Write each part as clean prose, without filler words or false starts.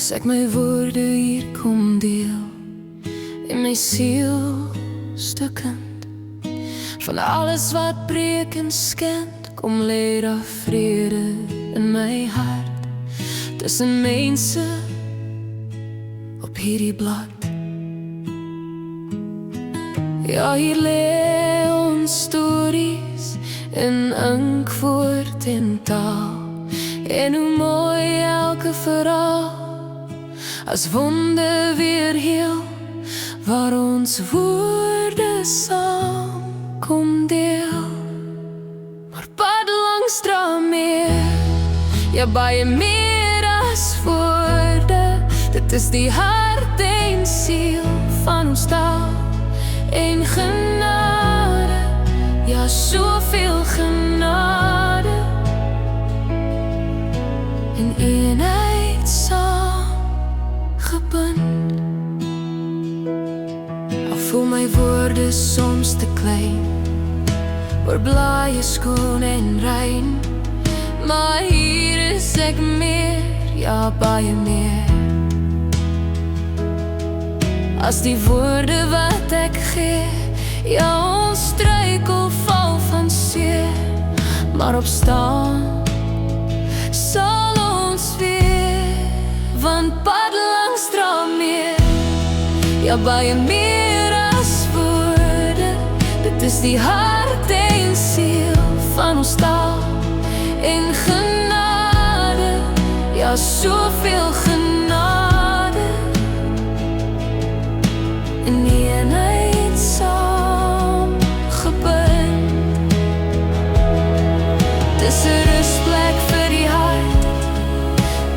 As ek my woorde hier kom deel en my siel stukkend van alles wat breek en skend, kom lê daar vrede in my hart tussen mense op hierdie blad. Ja, hier lê ons stories in ink, woord en taal, en hoe mooi elke verhaal as wonde weer heel, waar ons woorde saam kom deel. Maar pad langs dra meer, ja baie meer as woorde. Dit is die hart en siel van ons taal en genade, ja soveel genade in eenheid saam gebind. Al voel my woorde soms te klein, oor blaaie skoon en rein, maar hier is ek meer, ja baie meer as die woorde wat ek gee. Ja, ons struikel, val van seer, maar opstaan sal ons weer, want pad langs dra meer, ja baie meer as woorde. Dit is die hart en siel van ons taal en genade, ja soveel genade in eenheid saam gebind. Dis 'n rustplek vir die hart,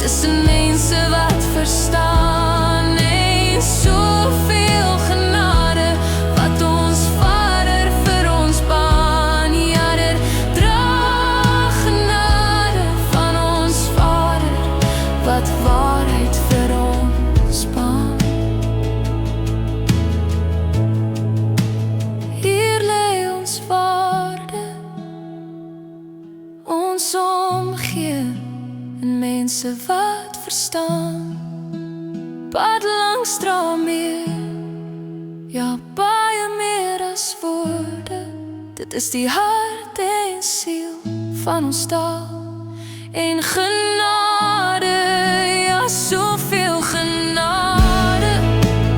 tussen mense wat verstaan, en soveel genade wat ons Vader vir ons baan. Ja, dit dra genade van ons Vader wat waarheid vir ons baan. Ons omgee en mense wat verstaan, pad langs dra meer, ja baie meer as woorde. Dit is die hart en siel van ons taal en genade, ja soveel genade,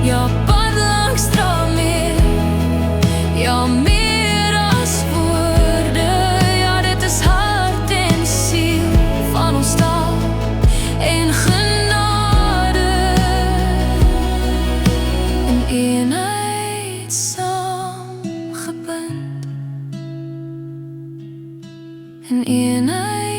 ja pad langs dra meer, ja meer in eenheid.